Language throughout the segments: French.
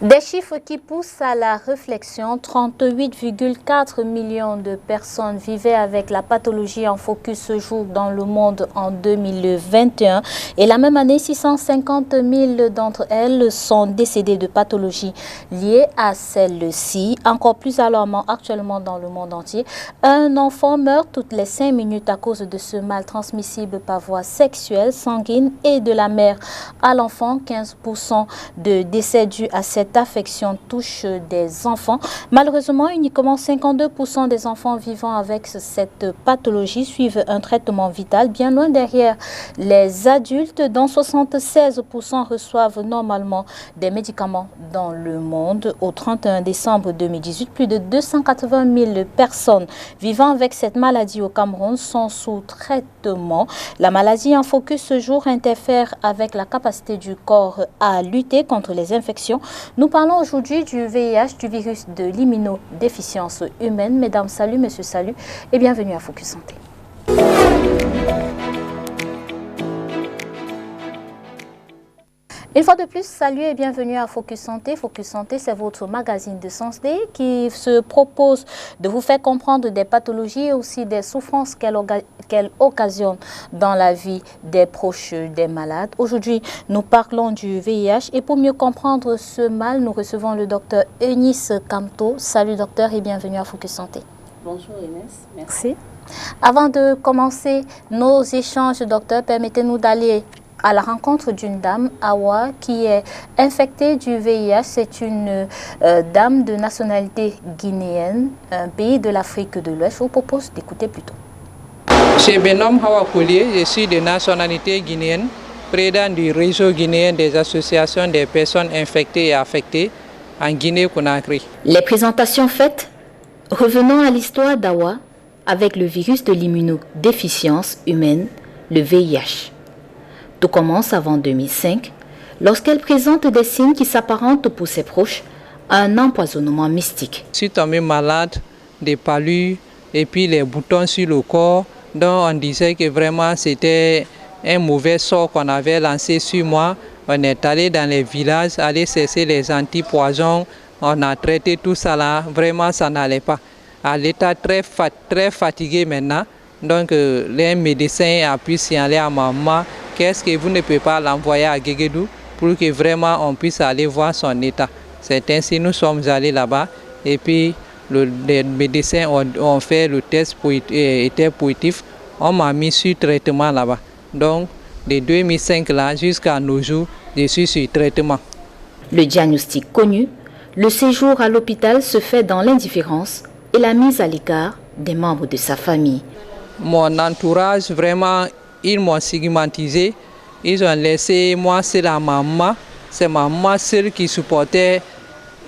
Des chiffres qui poussent à la réflexion. 38,4 millions de personnes vivaient avec la pathologie en focus ce jour dans le monde en 2021. Et la même année, 650 000 d'entre elles sont décédées de pathologies liées à celle-ci. Encore plus alarmant actuellement dans le monde entier, un enfant meurt toutes les 5 minutes à cause de ce mal transmissible par voie sexuelle, sanguine et de la mère à l'enfant. 15% de décès dus à cette affection touche des enfants. Malheureusement, uniquement 52% des enfants vivant avec cette pathologie suivent un traitement vital, bien loin derrière les adultes, dont 76% reçoivent normalement des médicaments dans le monde. Au 31 décembre 2018, plus de 280 000 personnes vivant avec cette maladie au Cameroun sont sous traitement. La maladie en focus ce jour interfère avec la capacité du corps à lutter contre les infections. Nous parlons aujourd'hui du VIH, du virus de l'immunodéficience humaine. Mesdames, salut, messieurs, salut et bienvenue à Focus Santé. Une fois de plus, salut et bienvenue à Focus Santé. Focus Santé, c'est votre magazine de santé qui se propose de vous faire comprendre des pathologies et aussi des souffrances qu'elle occasionne dans la vie des proches des malades. Aujourd'hui, nous parlons du VIH et pour mieux comprendre ce mal, nous recevons le docteur Eunice Kamto. Salut docteur et bienvenue à Focus Santé. Bonjour Inès, merci. Avant de commencer nos échanges, docteur, permettez-nous d'aller à la rencontre d'une dame, Awa, qui est infectée du VIH. C'est une dame de nationalité guinéenne, un pays de l'Afrique de l'Ouest. Je vous propose d'écouter plutôt. Je me nomme Awa Koulié, je suis de nationalité guinéenne, président du réseau guinéen des associations des personnes infectées et affectées en Guinée-Conakry. Les présentations faites, revenons à l'histoire d'Awa avec le virus de l'immunodéficience humaine, le VIH. Tout commence avant 2005, lorsqu'elle présente des signes qui s'apparentent pour ses proches à un empoisonnement mystique. Je suis tombé malade, des palus et puis les boutons sur le corps, donc on disait que vraiment c'était un mauvais sort qu'on avait lancé sur moi. On est allé dans les villages, aller chercher les antipoisons, on a traité tout ça là, vraiment ça n'allait pas. À l'état très fatigué maintenant, donc les médecins a pu signaler à maman qu'est-ce que vous ne pouvez pas l'envoyer à Guéguédou pour que vraiment on puisse aller voir son état. C'est ainsi nous sommes allés là-bas et puis les médecins ont fait le test était positif. On m'a mis sur traitement là-bas. Donc de 2005 là jusqu'à nos jours, je suis sur traitement. Le diagnostic connu, le séjour à l'hôpital se fait dans l'indifférence et la mise à l'écart des membres de sa famille. Mon entourage, vraiment, ils m'ont stigmatisé. Ils ont laissé moi, c'est la maman. C'est ma maman seule qui supportait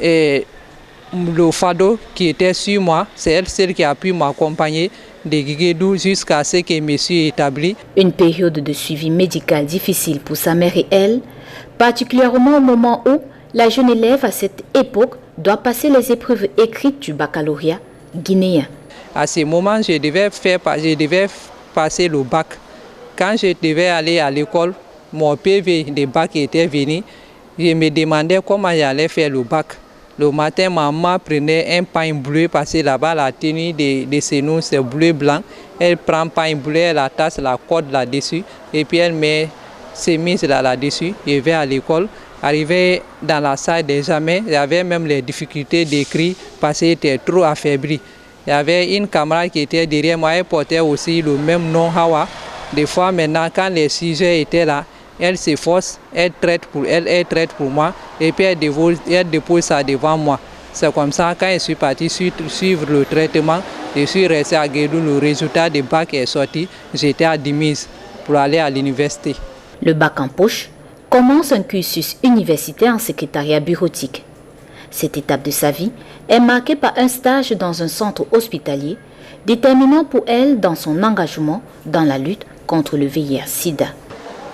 le fardeau qui était sur moi. C'est elle seule qui a pu m'accompagner de Guéguédou jusqu'à ce que je me suis établi. Une période de suivi médical difficile pour sa mère et elle, particulièrement au moment où la jeune élève à cette époque doit passer les épreuves écrites du baccalauréat guinéen. À ce moment, je devais passer le bac. Quand je devais aller à l'école, mon PV de bac était venu. Je me demandais comment j'allais faire le bac. Le matin, maman prenait un pain bleu parce que là-bas, la tenue de chez nous, c'est bleu-blanc. Elle prend un pain bleu, elle attache la corde là-dessus et puis elle met ses mises là-dessus. Je vais à l'école. Arrivé dans la salle d'examen, j'avais même les difficultés d'écrire parce que j'étais trop affaibli. Il y avait une camarade qui était derrière moi, elle portait aussi le même nom, Hawa. Des fois, maintenant, quand les sujets étaient là, elle s'efforce, elle traite pour moi, et puis elle dépose ça devant moi. C'est comme ça, quand je suis parti suivre le traitement, je suis resté à Guédou, le résultat du bac est sorti, j'étais admise pour aller à l'université. Le bac en poche commence un cursus universitaire en secrétariat bureautique. Cette étape de sa vie est marquée par un stage dans un centre hospitalier, déterminant pour elle dans son engagement dans la lutte contre le VIH-Sida.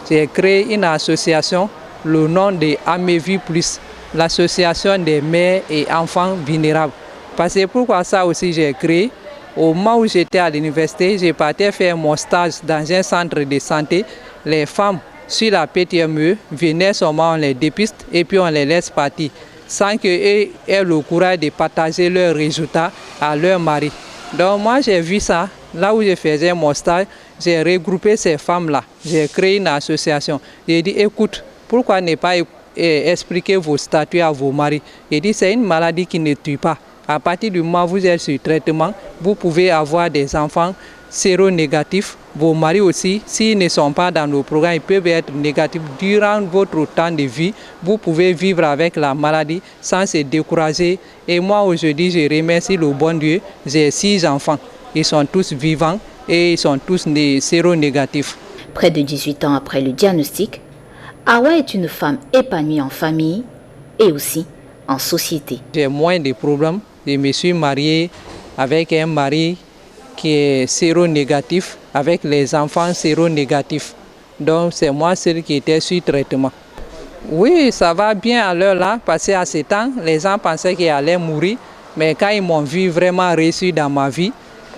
J'ai créé une association, le nom de Amevi Plus, l'association des mères et enfants vulnérables. Parce que pourquoi ça aussi j'ai créé, au moment où j'étais à l'université, j'ai parti faire mon stage dans un centre de santé. Les femmes sur la PTME venaient seulement, on les dépiste et puis on les laisse partir. sans qu'elles aient le courage de partager leurs résultats à leur mari. Donc moi j'ai vu ça, là où je faisais mon stage, j'ai regroupé ces femmes-là, j'ai créé une association. J'ai dit écoute, pourquoi ne pas expliquer vos statuts à vos maris? J'ai dit c'est une maladie qui ne tue pas. À partir du moment où vous êtes sur traitement, vous pouvez avoir des enfants séronégatifs. Vos maris aussi, s'ils ne sont pas dans le programme, ils peuvent être négatifs durant votre temps de vie. Vous pouvez vivre avec la maladie sans se décourager. Et moi aujourd'hui, je remercie le bon Dieu. J'ai 6 enfants. Ils sont tous vivants et ils sont tous séronégatifs. Près de 18 ans après le diagnostic, Awa est une femme épanouie en famille et aussi en société. J'ai moins de problèmes. Je me suis marié avec un mari qui est séronégatif, avec les enfants séronégatifs. Donc c'est moi seul qui était sur traitement. Oui, ça va bien à l'heure là, parce qu'à ce temps, les gens pensaient qu'ils allaient mourir. Mais quand ils m'ont vu vraiment réussir dans ma vie,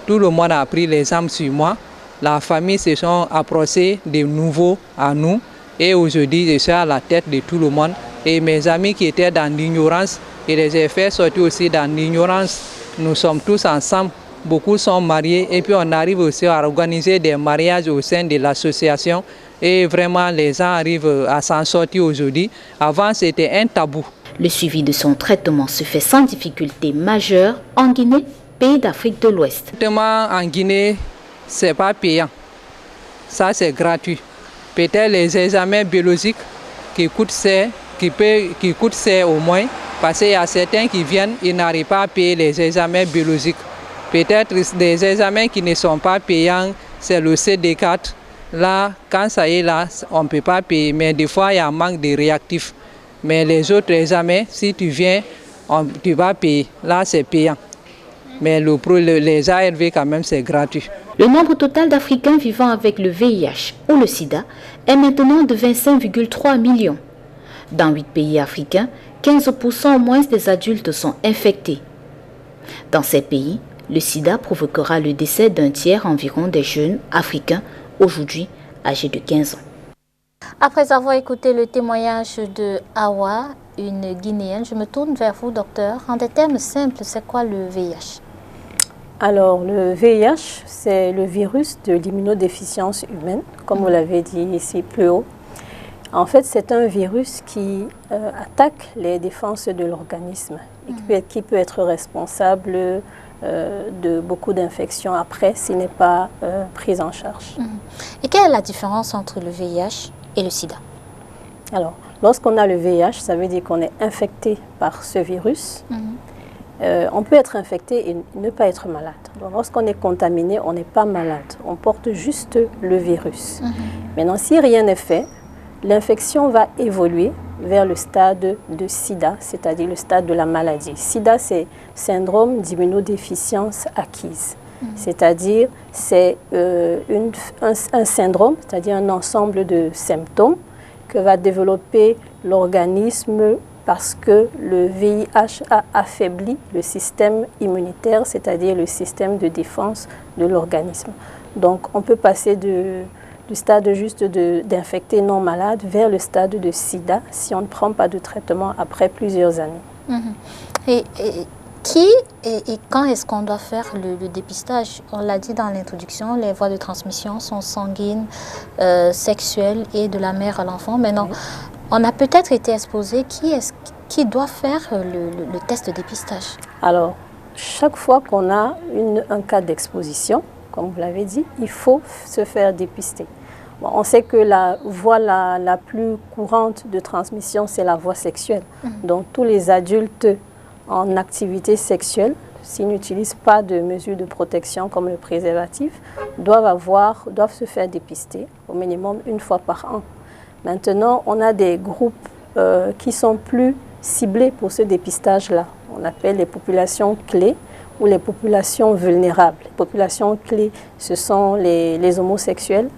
tout le monde a pris l'exemple sur moi. La famille se sont approchés de nouveau à nous. Et aujourd'hui, je suis à la tête de tout le monde. Et mes amis qui étaient dans l'ignorance, je les ai fait sortir aussi dans l'ignorance. Nous sommes tous ensemble. Beaucoup sont mariés et puis on arrive aussi à organiser des mariages au sein de l'association. Et vraiment, les gens arrivent à s'en sortir aujourd'hui. Avant, c'était un tabou. Le suivi de son traitement se fait sans difficulté majeure en Guinée, pays d'Afrique de l'Ouest. Le traitement en Guinée, ce n'est pas payant. Ça, c'est gratuit. Peut-être les examens biologiques qui coûtent cher au moins, parce qu'il y a certains qui viennent, ils n'arrivent pas à payer les examens biologiques. Peut-être des examens qui ne sont pas payants, c'est le CD4. Là, quand ça y est là, on ne peut pas payer, mais des fois, il y a un manque de réactifs. Mais les autres examens, si tu viens, tu vas payer. Là, c'est payant. Mais les ARV, quand même, c'est gratuit. Le nombre total d'Africains vivant avec le VIH ou le sida est maintenant de 25,3 millions. Dans 8 pays africains, 15% au moins des adultes sont infectés. Dans ces pays, le sida provoquera le décès d'un tiers environ des jeunes africains aujourd'hui âgés de 15 ans. Après avoir écouté le témoignage de Awa, une Guinéenne, je me tourne vers vous, docteur. En des termes simples, c'est quoi le VIH? Alors, le VIH, c'est le virus de l'immunodéficience humaine, comme vous l'avez dit ici plus haut. En fait, c'est un virus qui attaque les défenses de l'organisme et qui peut être responsable de beaucoup d'infections après s'il n'est pas pris en charge. Et quelle est la différence entre le VIH et le sida? Alors, lorsqu'on a le VIH, ça veut dire qu'on est infecté par ce virus. On peut être infecté et ne pas être malade. Donc, lorsqu'on est contaminé, on n'est pas malade. On porte juste le virus. Maintenant, si rien n'est fait, l'infection va évoluer vers le stade de sida, c'est-à-dire le stade de la maladie. Sida, c'est syndrome d'immunodéficience acquise. C'est-à-dire, c'est un syndrome, c'est-à-dire un ensemble de symptômes que va développer l'organisme parce que le VIH a affaibli le système immunitaire, c'est-à-dire le système de défense de l'organisme. Donc, on peut passer du stade juste d'infecté non malade vers le stade de sida si on ne prend pas de traitement après plusieurs années. Et quand est-ce qu'on doit faire le dépistage? On l'a dit dans l'introduction, les voies de transmission sont sanguines, sexuelles et de la mère à l'enfant. Maintenant, on a peut-être été exposé. Qui doit faire le test de dépistage? Alors, chaque fois qu'on a un cas d'exposition, comme vous l'avez dit, il faut se faire dépister. Bon, on sait que la voie la plus courante de transmission, c'est la voie sexuelle. Donc, tous les adultes en activité sexuelle, s'ils n'utilisent pas de mesures de protection comme le préservatif, doivent se faire dépister au minimum une fois par an. Maintenant, on a des groupes qui sont plus ciblés pour ce dépistage-là. On appelle les populations clés ou les populations vulnérables. Les populations clés, ce sont les homosexuels,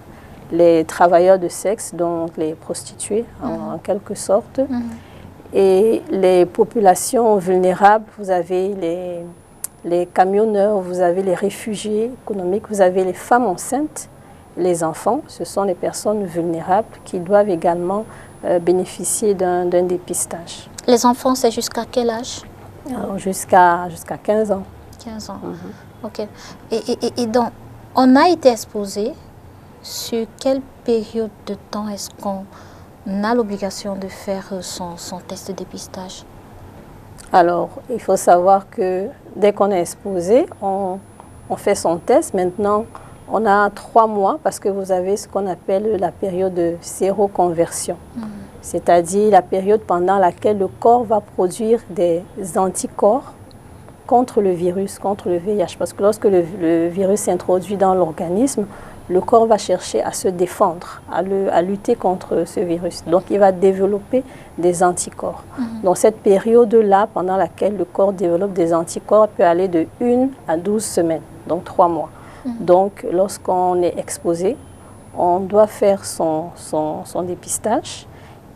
les travailleurs de sexe, donc les prostituées en quelque sorte. Et les populations vulnérables, vous avez les camionneurs, vous avez les réfugiés économiques, vous avez les femmes enceintes, les enfants. Ce sont les personnes vulnérables qui doivent également bénéficier d'un dépistage. Les enfants, c'est jusqu'à quel âge? Jusqu'à 15 ans. 15 ans. OK. Et donc, on a été exposé sur quelle période de temps est-ce qu'on a l'obligation de faire son test de dépistage? Alors, il faut savoir que dès qu'on est exposé, on fait son test. Maintenant, on a 3 mois parce que vous avez ce qu'on appelle la période de séroconversion. C'est-à-dire la période pendant laquelle le corps va produire des anticorps contre le virus, contre le VIH. Parce que lorsque le virus s'introduit dans l'organisme, le corps va chercher à se défendre, à lutter contre ce virus. Donc, il va développer des anticorps. Donc, cette période-là, pendant laquelle le corps développe des anticorps, peut aller de 1 à 12 semaines, donc 3 mois. Donc, lorsqu'on est exposé, on doit faire son dépistage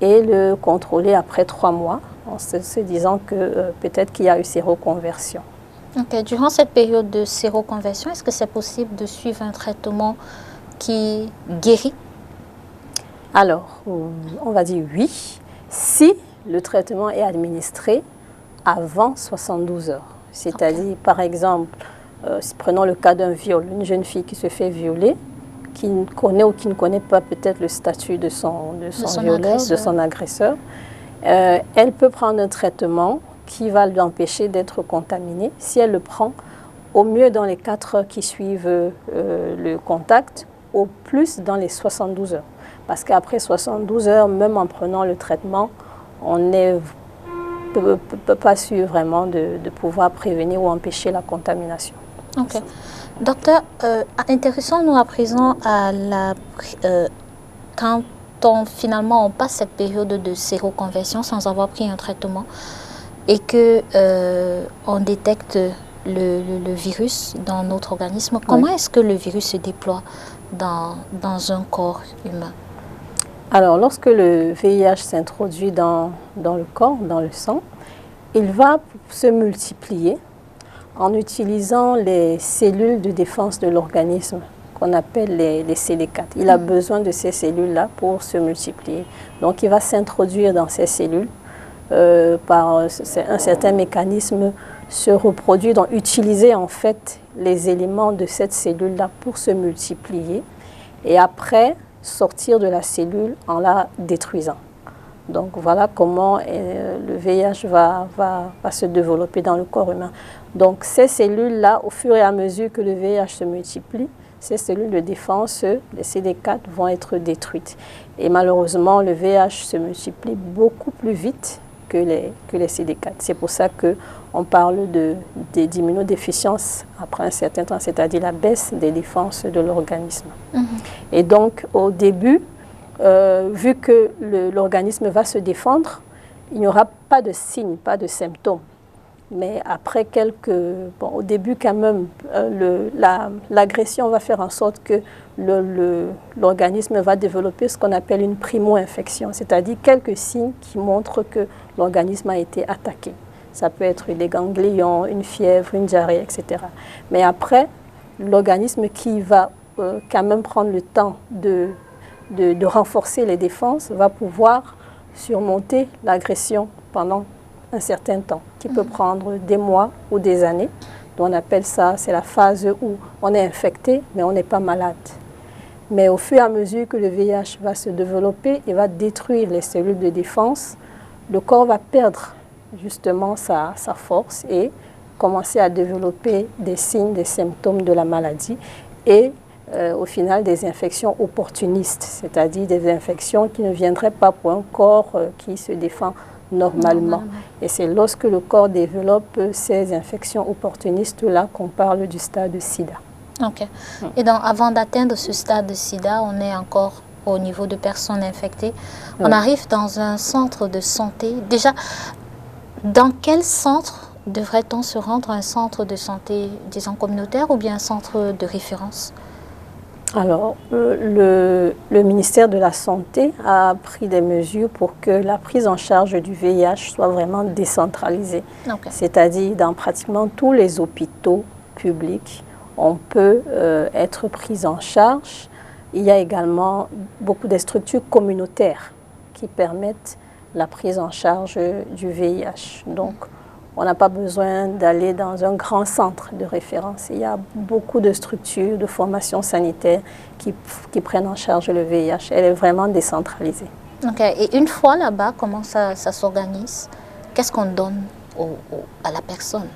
et le contrôler après 3 mois, en se disant que peut-être qu'il y a eu séroconversion. Okay. Durant cette période de séroconversion, est-ce que c'est possible de suivre un traitement qui guérit? Alors, on va dire oui, si le traitement est administré avant 72 heures. C'est-à-dire, par exemple, prenons le cas d'un viol, une jeune fille qui se fait violer, qui connaît ou qui ne connaît pas peut-être le statut de son violeur, de son agresseur. Elle peut prendre un traitement qui va l'empêcher d'être contaminée. Si elle le prend, au mieux dans les 4 heures qui suivent le contact, au plus dans les 72 heures. Parce qu'après 72 heures, même en prenant le traitement, on ne peut pas sûr vraiment de pouvoir prévenir ou empêcher la contamination. Ok. Docteur, intéressons-nous à présent à quand finalement on passe cette période de séroconversion sans avoir pris un traitement et que on détecte le virus dans notre organisme, comment est-ce que le virus se déploie dans un corps humain? Alors, lorsque le VIH s'introduit dans le corps, dans le sang, il va se multiplier en utilisant les cellules de défense de l'organisme qu'on appelle les CD4. Il a besoin de ces cellules-là pour se multiplier. Donc, il va s'introduire dans ces cellules par un certain mécanisme, se reproduire, donc utiliser en fait les éléments de cette cellule-là pour se multiplier et après sortir de la cellule en la détruisant. Donc voilà comment le VIH va se développer dans le corps humain. Donc ces cellules-là, au fur et à mesure que le VIH se multiplie, ces cellules de défense, les CD4, vont être détruites. Et malheureusement, le VIH se multiplie beaucoup plus vite que les CD4. C'est pour ça qu'on parle d'immunodéficience après un certain temps, c'est-à-dire la baisse des défenses de l'organisme. Et donc, au début, vu que l'organisme va se défendre, il n'y aura pas de signes, pas de symptômes. Mais après au début quand même, l'agression va faire en sorte que l'organisme va développer ce qu'on appelle une primo-infection, c'est-à-dire quelques signes qui montrent que l'organisme a été attaqué. Ça peut être des ganglions, une fièvre, une diarrhée, etc. Mais après, l'organisme qui va quand même prendre le temps de renforcer les défenses va pouvoir surmonter l'agression pendant un certain temps, qui peut prendre des mois ou des années. Donc on appelle ça, c'est la phase où on est infecté, mais on n'est pas malade. Mais au fur et à mesure que le VIH va se développer et va détruire les cellules de défense, le corps va perdre justement sa force et commencer à développer des signes, des symptômes de la maladie et au final des infections opportunistes, c'est-à-dire des infections qui ne viendraient pas pour un corps qui se défend normalement. Et c'est lorsque le corps développe ces infections opportunistes-là qu'on parle du stade de SIDA. Ok. Et donc, avant d'atteindre ce stade de SIDA, on est encore au niveau de personnes infectées. On arrive dans un centre de santé. Déjà, dans quel centre devrait-on se rendre? Un centre de santé, disons, communautaire ou bien un centre de référence? Alors, le ministère de la Santé a pris des mesures pour que la prise en charge du VIH soit vraiment décentralisée. C'est-à-dire, dans pratiquement tous les hôpitaux publics, on peut être pris en charge. Il y a également beaucoup de structures communautaires qui permettent la prise en charge du VIH. Donc, on n'a pas besoin d'aller dans un grand centre de référence. Il y a beaucoup de structures de formation sanitaire qui prennent en charge le VIH. Elle est vraiment décentralisée. Ok. Et une fois là-bas, comment ça s'organise? Qu'est-ce qu'on donne à la personne?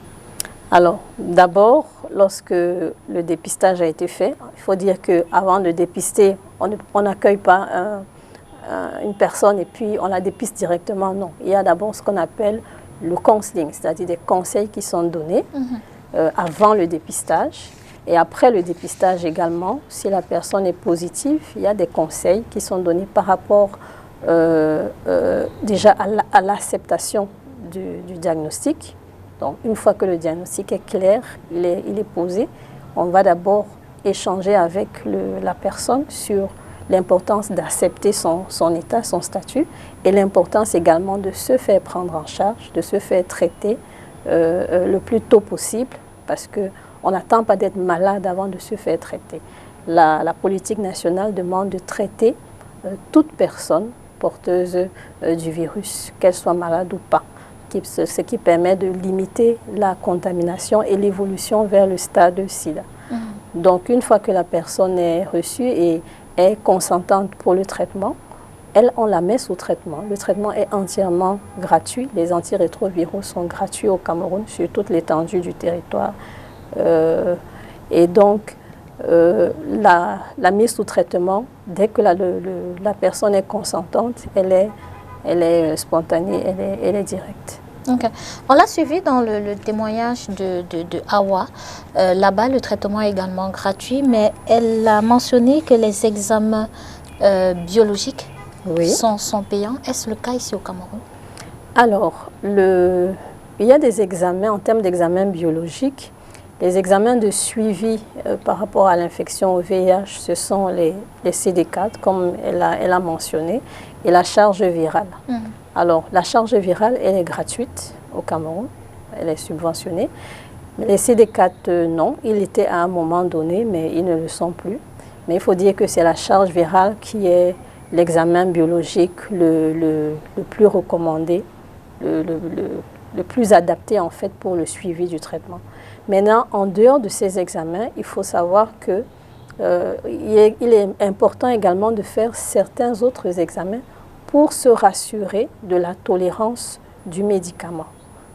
Alors, d'abord, lorsque le dépistage a été fait, il faut dire qu'avant de dépister, on n'accueille pas une personne et puis on la dépiste directement. Non, il y a d'abord ce qu'on appelle le counseling, c'est-à-dire des conseils qui sont donnés avant le dépistage. Et après le dépistage également, si la personne est positive, il y a des conseils qui sont donnés par rapport déjà à l'acceptation du diagnostic. Donc, une fois que le diagnostic est clair, il est posé, on va d'abord échanger avec la personne sur l'importance d'accepter son état, son statut, et l'importance également de se faire prendre en charge, de se faire traiter le plus tôt possible, parce qu'on n'attend pas d'être malade avant de se faire traiter. La politique nationale demande de traiter toute personne porteuse du virus, qu'elle soit malade ou pas, ce qui permet de limiter la contamination et l'évolution vers le stade SIDA. Donc, une fois que la personne est reçue et est consentante pour le traitement, on la met sous traitement. Le traitement est entièrement gratuit. Les antirétroviraux sont gratuits au Cameroun sur toute l'étendue du territoire. Et donc, la mise sous traitement, dès que la personne est consentante, elle est spontanée, elle est directe. Okay. On l'a suivi dans le témoignage de Hawa. Là-bas, le traitement est également gratuit, mais elle a mentionné que les examens biologiques sont payants. Est-ce le cas ici au Cameroun? Alors, il y a des examens, en termes d'examens biologiques, les examens de suivi par rapport à l'infection au VIH, ce sont les CD4, comme elle a mentionné, et la charge virale. Alors, la charge virale, elle est gratuite au Cameroun, elle est subventionnée. Les CD4, non, ils l'étaient à un moment donné, mais ils ne le sont plus. Mais il faut dire que c'est la charge virale qui est l'examen biologique le plus recommandé, le plus adapté en fait pour le suivi du traitement. Maintenant, en dehors de ces examens, il faut savoir que il est important également de faire certains autres examens pour se rassurer de la tolérance du médicament.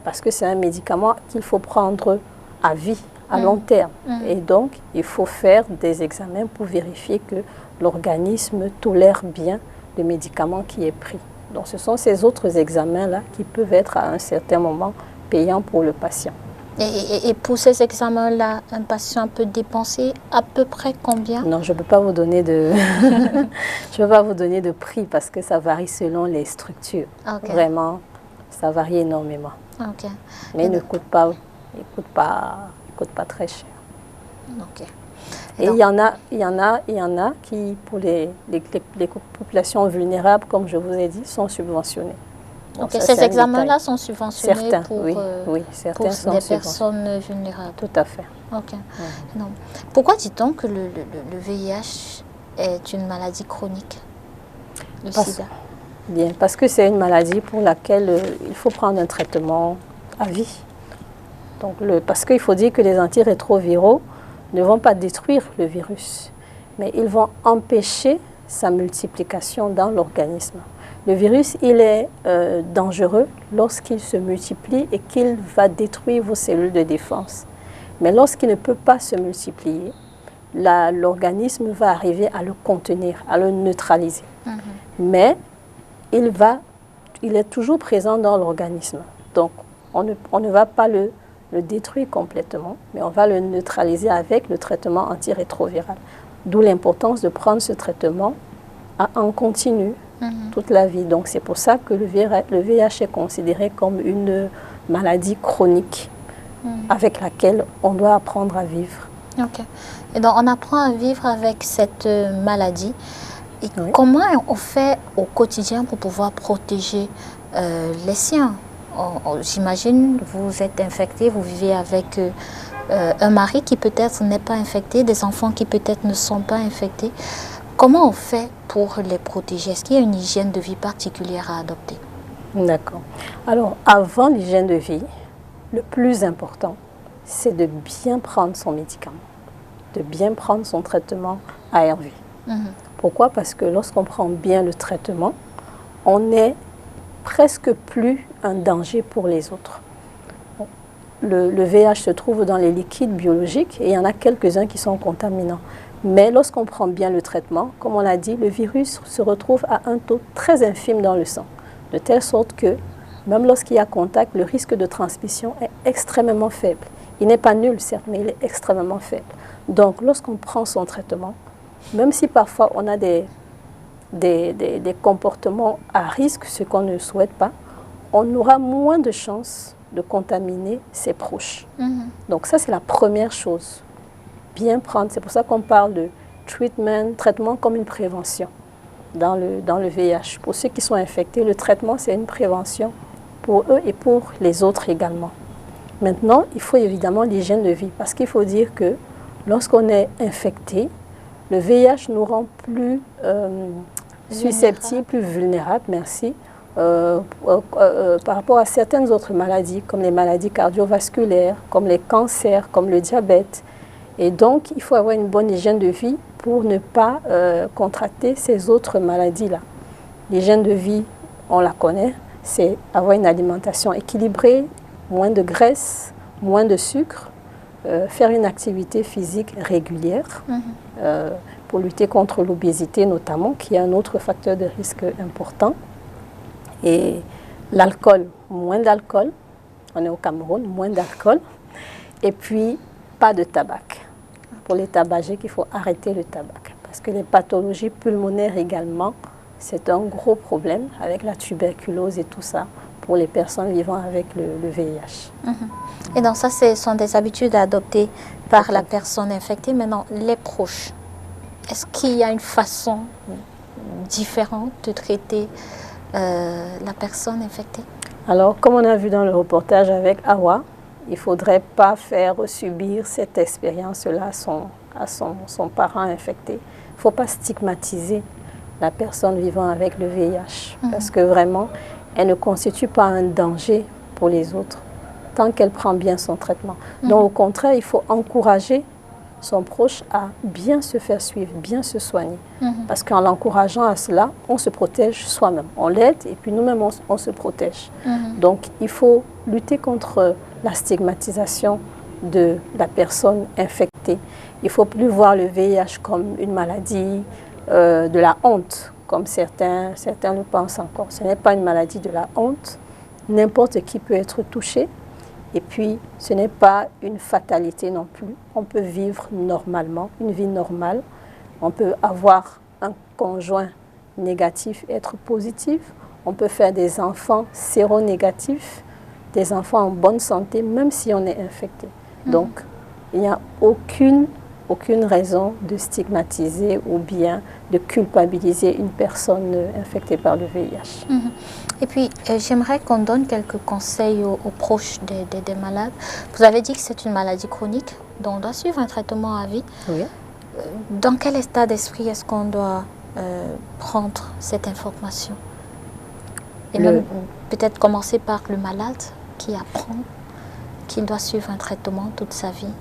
Parce que c'est un médicament qu'il faut prendre à vie, à long terme. Et donc, il faut faire des examens pour vérifier que l'organisme tolère bien le médicament qui est pris. Donc, ce sont ces autres examens-là qui peuvent être à un certain moment payants pour le patient. Et pour ces examens-là, un patient peut dépenser à peu près combien? Non, je ne peux pas vous donner je peux pas vous donner de prix parce que ça varie selon les structures. Okay. Vraiment, ça varie énormément. Okay. Mais il ne coûte pas très cher. Okay. Et il y en a qui, pour les populations vulnérables, comme je vous ai dit, sont subventionnés. Donc ces examens-là sont subventionnés certains, pour, certains pour sont des personnes vulnérables. Tout à fait. Okay. Non. Pourquoi dit-on que le VIH est une maladie chronique, le sida? Bien, parce que c'est une maladie pour laquelle il faut prendre un traitement à vie. Donc parce qu'il faut dire que les antirétroviraux ne vont pas détruire le virus, mais ils vont empêcher sa multiplication dans l'organisme. Le virus, il est dangereux lorsqu'il se multiplie et qu'il va détruire vos cellules de défense. Mais lorsqu'il ne peut pas se multiplier, l'organisme va arriver à le contenir, à le neutraliser. Mais il est toujours présent dans l'organisme. Donc, on ne va pas le détruire complètement, mais on va le neutraliser avec le traitement antirétroviral. D'où l'importance de prendre ce traitement en continu toute la vie. Donc, c'est pour ça que le VIH est considéré comme une maladie chronique avec laquelle on doit apprendre à vivre. Ok. Et donc, on apprend à vivre avec cette maladie. Et comment on fait au quotidien pour pouvoir protéger les siens? J'imagine, vous êtes infecté, vous vivez avec un mari qui peut-être n'est pas infecté, des enfants qui peut-être ne sont pas infectés. Comment on fait pour les protéger? Est-ce qu'il y a une hygiène de vie particulière à adopter? D'accord. Alors, avant l'hygiène de vie, le plus important, c'est de bien prendre son médicament, de bien prendre son traitement ARV. Pourquoi? Parce que lorsqu'on prend bien le traitement, on n'est presque plus un danger pour les autres. Le VIH se trouve dans les liquides biologiques et il y en a quelques-uns qui sont contaminants. Mais lorsqu'on prend bien le traitement, comme on l'a dit, le virus se retrouve à un taux très infime dans le sang, de telle sorte que même lorsqu'il y a contact, le risque de transmission est extrêmement faible. Il n'est pas nul, certes, mais il est extrêmement faible. Donc, lorsqu'on prend son traitement, même si parfois on a des comportements à risque, ce qu'on ne souhaite pas, on aura moins de chances de contaminer ses proches. Donc ça, c'est la première chose. Bien prendre, c'est pour ça qu'on parle de traitement comme une prévention dans le VIH. Pour ceux qui sont infectés, le traitement, c'est une prévention pour eux et pour les autres également. Maintenant, il faut évidemment l'hygiène de vie, parce qu'il faut dire que lorsqu'on est infecté, le VIH nous rend plus susceptibles, plus vulnérables, merci, par rapport à certaines autres maladies, comme les maladies cardiovasculaires, comme les cancers, comme le diabète. Et donc, il faut avoir une bonne hygiène de vie pour ne pas contracter ces autres maladies-là. L'hygiène de vie, on la connaît, c'est avoir une alimentation équilibrée, moins de graisse, moins de sucre, faire une activité physique régulière pour lutter contre l'obésité notamment, qui est un autre facteur de risque important. Et l'alcool, moins d'alcool, on est au Cameroun, moins d'alcool. Et puis, pas de tabac. Pour les tabagiques, il faut arrêter le tabac. Parce que les pathologies pulmonaires également, c'est un gros problème avec la tuberculose et tout ça pour les personnes vivant avec le VIH. Et donc ça, ce sont des habitudes adoptées par la personne infectée. Maintenant, les proches, est-ce qu'il y a une façon différente de traiter la personne infectée? Alors, comme on a vu dans le reportage avec Awa, il ne faudrait pas faire subir cette expérience-là à son parent infecté. Il ne faut pas stigmatiser la personne vivant avec le VIH, parce que vraiment, elle ne constitue pas un danger pour les autres tant qu'elle prend bien son traitement. Donc, au contraire, il faut encourager son proche à bien se faire suivre, bien se soigner. Parce qu'en l'encourageant à cela, on se protège soi-même. On l'aide et puis nous-mêmes, on se protège. Donc, il faut lutter contre la stigmatisation de la personne infectée. Il ne faut plus voir le VIH comme une maladie de la honte, comme certains le pensent encore. Ce n'est pas une maladie de la honte. N'importe qui peut être touché. Et puis, ce n'est pas une fatalité non plus. On peut vivre normalement, une vie normale. On peut avoir un conjoint négatif et être positif. On peut faire des enfants séronégatifs, des enfants en bonne santé, même si on est infecté. Donc, il n'y a aucune raison de stigmatiser ou bien de culpabiliser une personne infectée par le VIH. Et puis, j'aimerais qu'on donne quelques conseils aux proches des malades. Vous avez dit que c'est une maladie chronique, donc on doit suivre un traitement à vie. Oui. Dans quel état d'esprit est-ce qu'on doit prendre cette information? Et même peut-être commencer par le malade qui apprend qu'il doit suivre un traitement toute sa vie.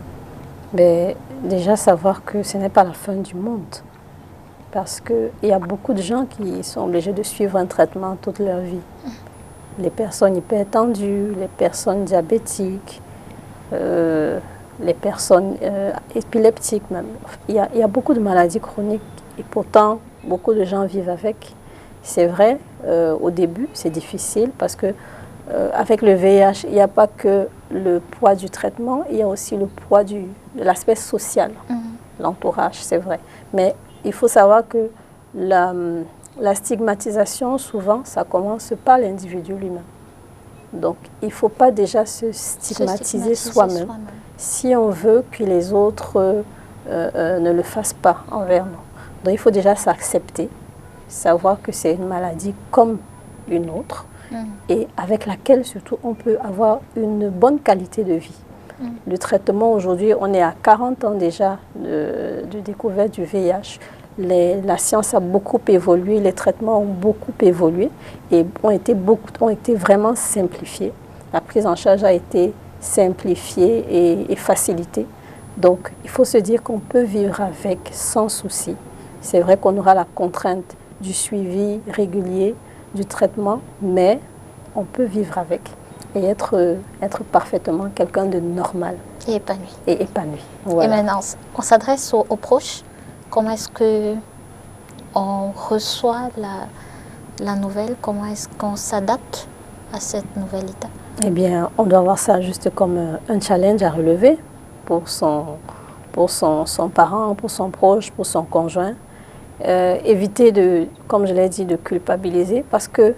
Mais déjà savoir que ce n'est pas la fin du monde. Parce qu'il y a beaucoup de gens qui sont obligés de suivre un traitement toute leur vie. Les personnes hypertendues, les personnes diabétiques, les personnes épileptiques même. Il y a beaucoup de maladies chroniques et pourtant beaucoup de gens vivent avec. C'est vrai, au début c'est difficile parce que avec le VIH, il n'y a pas que le poids du traitement, il y a aussi le poids de l'aspect social, l'entourage, c'est vrai. Mais il faut savoir que la stigmatisation, souvent, ça commence par l'individu lui-même. Donc, il ne faut pas déjà se stigmatiser soi-même si on veut que les autres ne le fassent pas envers nous. Donc, il faut déjà s'accepter, savoir que c'est une maladie comme une autre et avec laquelle, surtout, on peut avoir une bonne qualité de vie. Le traitement, aujourd'hui, on est à 40 ans déjà de découverte du VIH. la science a beaucoup évolué, les traitements ont beaucoup évolué et ont été vraiment simplifiés. La prise en charge a été simplifiée et facilitée. Donc, il faut se dire qu'on peut vivre avec sans souci. C'est vrai qu'on aura la contrainte du suivi régulier, du traitement, mais on peut vivre avec et être parfaitement quelqu'un de normal. Et épanoui. Et épanoui. Voilà. Et maintenant, on s'adresse aux proches. Comment est-ce qu'on reçoit la nouvelle? Comment est-ce qu'on s'adapte à cette nouvelle étape? Eh bien, on doit voir ça juste comme un challenge à relever pour son parent, pour son proche, pour son conjoint. Éviter de, comme je l'ai dit, de culpabiliser parce que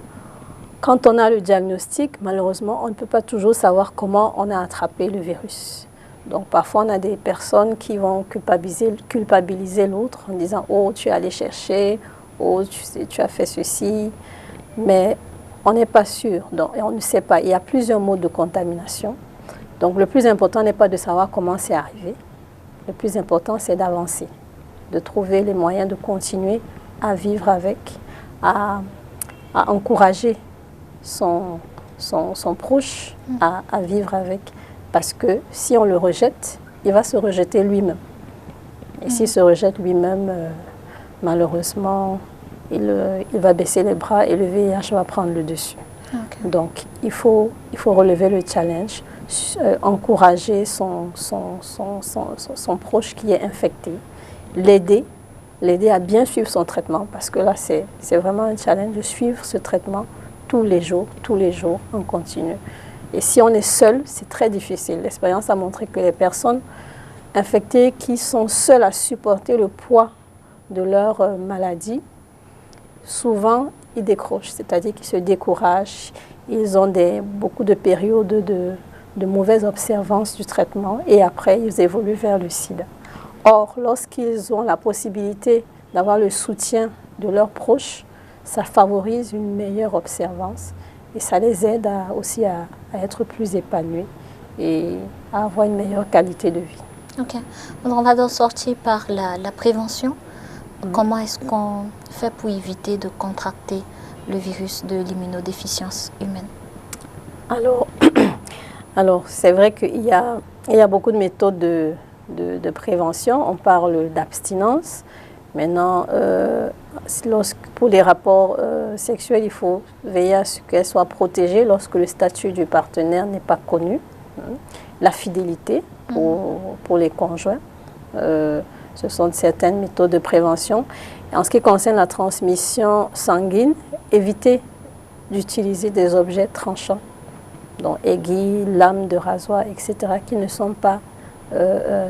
quand on a le diagnostic, malheureusement, on ne peut pas toujours savoir comment on a attrapé le virus. Donc parfois, on a des personnes qui vont culpabiliser l'autre en disant « Oh, tu es allé chercher, oh, tu as fait ceci ». Mais on n'est pas sûr, donc, et on ne sait pas. Il y a plusieurs modes de contamination. Donc le plus important n'est pas de savoir comment c'est arrivé. Le plus important, c'est d'avancer, de trouver les moyens de continuer à vivre avec, à encourager son proche à vivre avec. Parce que si on le rejette, il va se rejeter lui-même. Et s'il se rejette lui-même, malheureusement, il va baisser les bras et le VIH va prendre le dessus. Okay. Donc, il faut relever le challenge, encourager son proche qui est infecté, l'aider à bien suivre son traitement, parce que là, c'est vraiment un challenge de suivre ce traitement tous les jours, en continu. Et si on est seul, c'est très difficile. L'expérience a montré que les personnes infectées qui sont seules à supporter le poids de leur maladie, souvent, ils décrochent, c'est-à-dire qu'ils se découragent, ils ont beaucoup de périodes de mauvaise observance du traitement et après, ils évoluent vers le sida. Or, lorsqu'ils ont la possibilité d'avoir le soutien de leurs proches, ça favorise une meilleure observance et ça les aide aussi à être plus épanouis et à avoir une meilleure qualité de vie. Ok. On va donc sortir par la prévention. Comment est-ce qu'on fait pour éviter de contracter le virus de l'immunodéficience humaine? Alors c'est vrai qu'il y a beaucoup de méthodes de prévention. On parle d'abstinence. Maintenant, pour les rapports sexuels, il faut veiller à ce qu'elles soient protégées lorsque le statut du partenaire n'est pas connu. La fidélité pour les conjoints. Ce sont certaines méthodes de prévention. Et en ce qui concerne la transmission sanguine, éviter d'utiliser des objets tranchants, donc aiguilles, lames de rasoir, etc., qui ne sont pas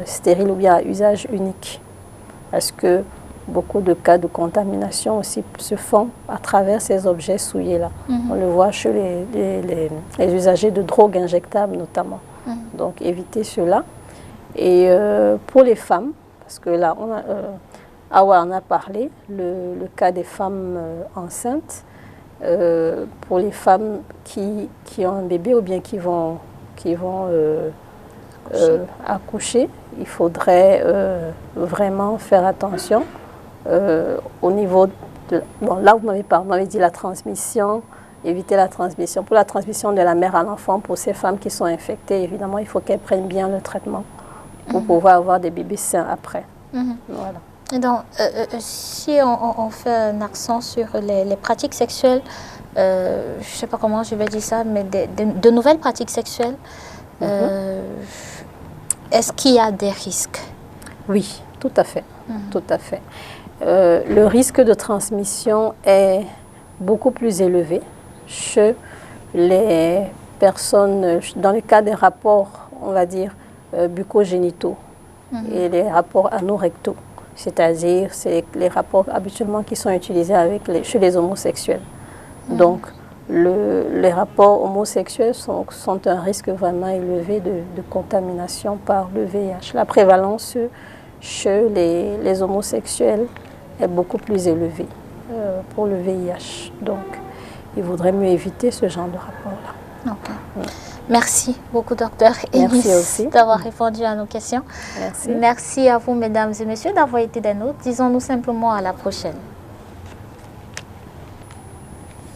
stériles ou bien à usage unique. Parce que beaucoup de cas de contamination aussi se font à travers ces objets souillés-là. On le voit chez les usagers de drogues injectables notamment. Donc éviter cela. Et pour les femmes, parce que là, Awa en a parlé, le cas des femmes enceintes, pour les femmes qui ont un bébé ou bien qui vont accoucher, il faudrait vraiment faire attention au niveau de... Bon, là, vous m'avez dit la transmission, éviter la transmission. Pour la transmission de la mère à l'enfant, pour ces femmes qui sont infectées, évidemment, il faut qu'elles prennent bien le traitement pour pouvoir avoir des bébés sains après. Voilà. Et donc, si on fait un accent sur les pratiques sexuelles, je ne sais pas comment je vais dire ça, mais de nouvelles pratiques sexuelles, est-ce qu'il y a des risques? Oui, tout à fait. Tout à fait. Le risque de transmission est beaucoup plus élevé chez les personnes, dans le cas des rapports, on va dire, bucco-génitaux et les rapports anorectaux, c'est-à-dire c'est les rapports habituellement qui sont utilisés chez les homosexuels. Donc, les rapports homosexuels sont un risque vraiment élevé de contamination par le VIH. La prévalence chez les homosexuels est beaucoup plus élevée pour le VIH. Donc, il vaudrait mieux éviter ce genre de rapport-là. Okay. Merci beaucoup, docteur Eunice, d'avoir répondu à nos questions. Merci. Merci à vous, mesdames et messieurs, d'avoir été des nôtres. Disons-nous simplement à la prochaine.